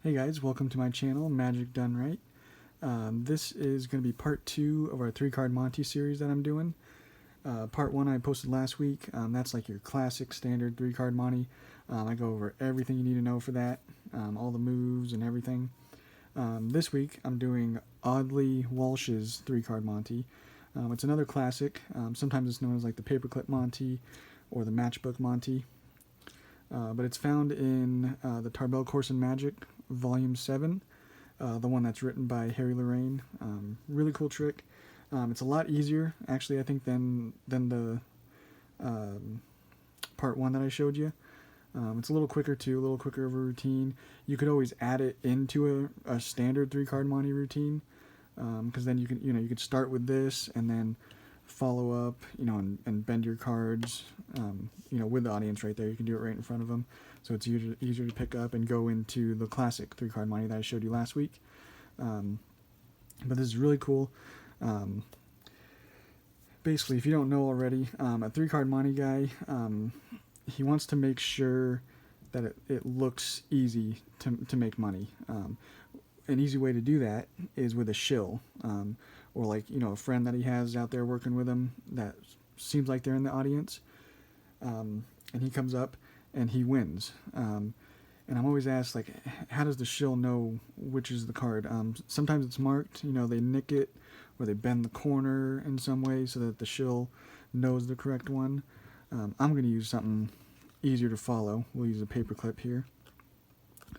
Hey guys, welcome to my channel, Magic Done Right. This is going to be part 2 of our 3-card Monte series that I'm doing. Part 1 I posted last week. That's like your classic standard 3-card Monte. I go over everything you need to know for that, all the moves and everything. This week I'm doing Audley Walsh's 3-card Monte. It's another classic. Sometimes it's known as like the Paperclip Monte or the Matchbook Monte. But it's found in the Tarbell Course in Magic, Volume 7, the one that's written by Harry Lorraine. Really cool trick. It's a lot easier, actually, I think, than the Part 1 that I showed you. It's a little quicker, too, a little quicker of a routine. You could always add it into a standard 3-card Monte routine, because then you could start with this and then follow up, and bend your cards, with the audience right there. You can do it right in front of them, so it's easier to pick up and go into the classic 3-card Monte that I showed you last week. But this is really cool. Basically, if you don't know already, a 3-card Monte guy, he wants to make sure that it looks easy to make money. An easy way to do that is with a shill, or like, a friend that he has out there working with him that seems like they're in the audience, and he comes up and he wins. And I'm always asked, like, how does the shill know which is the card? Sometimes it's marked, they nick it or they bend the corner in some way so that the shill knows the correct one. I'm going to use something easier to follow. We'll use a paperclip here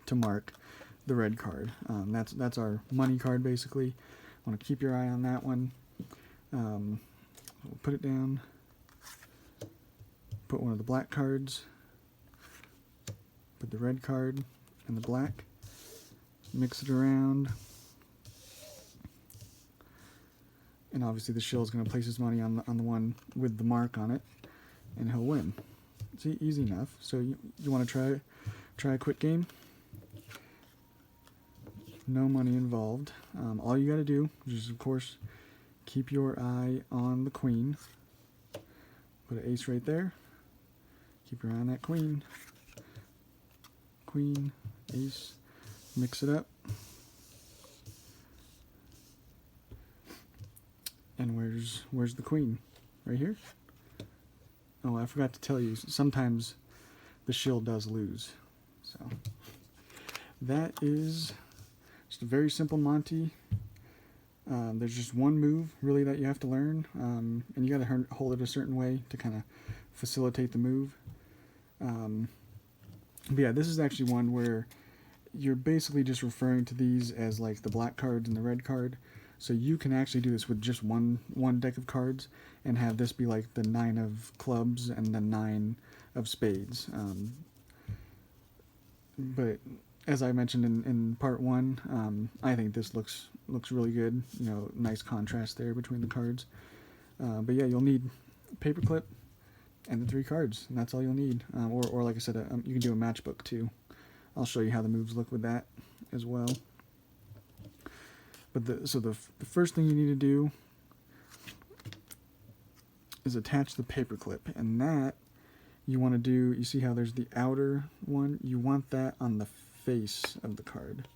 to mark the red card. That's our money card, basically. I want to keep your eye on that one. We'll put it down. Put one of the black cards. Put the red card and the black. Mix it around. And obviously the shill is going to place his money on the one with the mark on it, and he'll win. See, easy enough. So you want to try a quick game? No money involved. All you got to do is, of course, keep your eye on the queen. Put an ace right there. Keep your eye on that queen. Queen, ace. Mix it up. And where's the queen? Right here? Oh, I forgot to tell you, sometimes the shill does lose. So that is just a very simple Monte. There's just one move, really, that you have to learn, and you got to hold it a certain way to kind of facilitate the move. But yeah, this is actually one where you're basically just referring to these as like the black card and the red card. So you can actually do this with just one deck of cards and have this be like the 9 of clubs and the 9 of spades. But as I mentioned in part 1, I think this looks really good. Nice contrast there between the cards. But yeah, you'll need paperclip and the 3 cards, and that's all you'll need. Or like I said, you can do a matchbook too. I'll show you how the moves look with that as well. But the first thing you need to do is attach the paperclip, and that you want to do. You see how there's the outer one? You want that on the face of the card,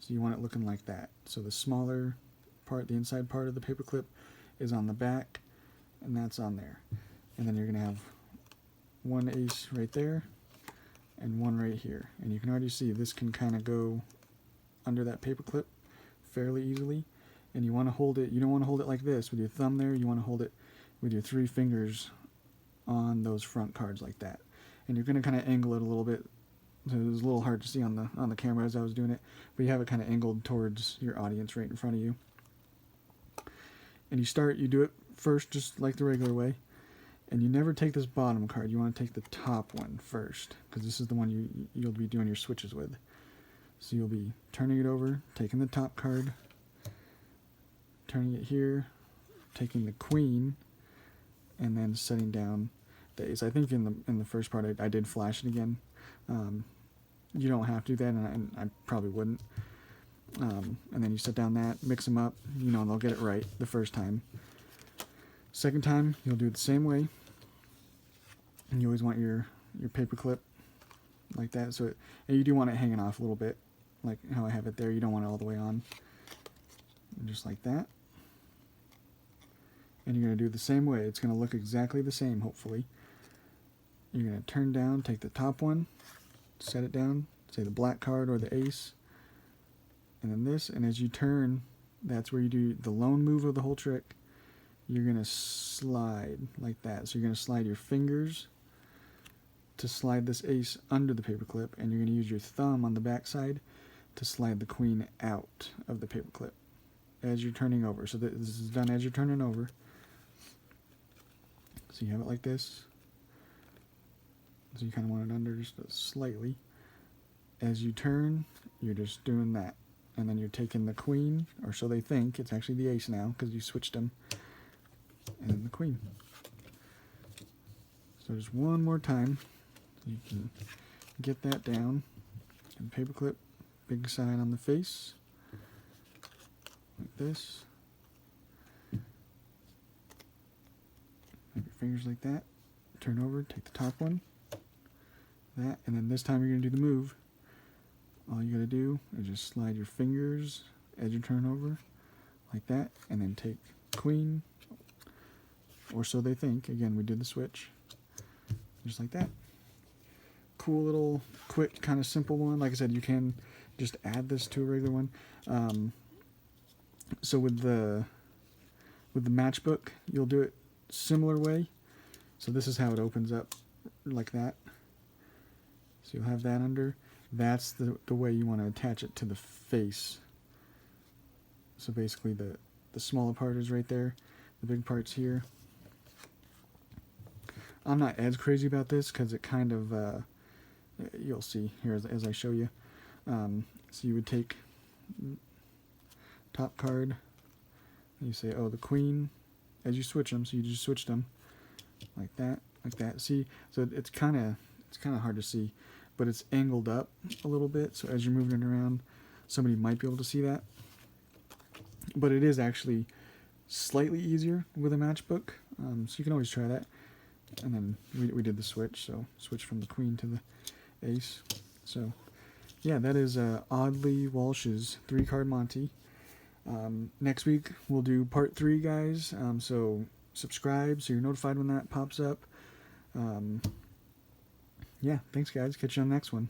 so you want it looking like that. So the smaller part, the inside part of the paperclip, is on the back, and that's on there. And then you're gonna have one ace right there and one right here, and you can already see this can kind of go under that paperclip fairly easily. And you want to hold it, you don't want to hold it like this with your thumb there. You want to hold it with your 3 fingers on those front cards like that. And you're going to kind of angle it a little bit. So it was a little hard to see on the camera as I was doing it, but you have it kind of angled towards your audience right in front of you. And you do it first just like the regular way. And you never take this bottom card. You want to take the top one first, because this is the one you'll be doing your switches with. So you'll be turning it over, taking the top card, turning it here, taking the queen, and then setting down the ace. I think in the first part I did flash it again. You don't have to do that, and I probably wouldn't. And then you set down that, mix them up, and they'll get it right the first time. Second time, you'll do it the same way. And you always want your paperclip like that. And you do want it hanging off a little bit. like how I have it there. You don't want it all the way on. And just like that. And you're going to do it the same way. It's going to look exactly the same, hopefully. You're going to turn down, take the top one, set it down, say the black card or the ace, and then this, and as you turn, that's where you do the lone move of the whole trick. You're going to slide like that. So you're going to slide your fingers to slide this ace under the paperclip, and you're going to use your thumb on the back side to slide the queen out of the paperclip as you're turning over. So this is done as you're turning over. So you have it like this. So you kind of want it under just slightly. As you turn, you're just doing that. And then you're taking the queen, or so they think. It's actually the ace now because you switched them. And then the queen. So just one more time. So you can get that down. And paperclip, big side on the face. Like this. Have your fingers like that. Turn over, take the top one. That, and then this time you're going to do the move. All you got to do is just slide your fingers as you turn over, like that, and then take queen, or so they think. Again, we did the switch, just like that. Cool little, quick, kind of simple one. Like I said, you can just add this to a regular one. So with the matchbook, you'll do it similar way. So this is how it opens up, like that. So you'll have that under. That's the way you want to attach it to the face. So basically the smaller part is right there. The big part's here. I'm not as crazy about this because it kind of, you'll see here as I show you. So you would take top card. And you say, oh, the queen, as you switch them. So you just switch them like that, like that. See, so it's kind of hard to see. But it's angled up a little bit, so as you're moving it around, somebody might be able to see that. But it is actually slightly easier with a matchbook, so you can always try that. And then we did the switch, so switch from the queen to the ace. So yeah, that is Oddly Walsh's 3-card Monte. Next week we'll do part 3, guys, so subscribe so you're notified when that pops up. Yeah, thanks guys. Catch you on the next one.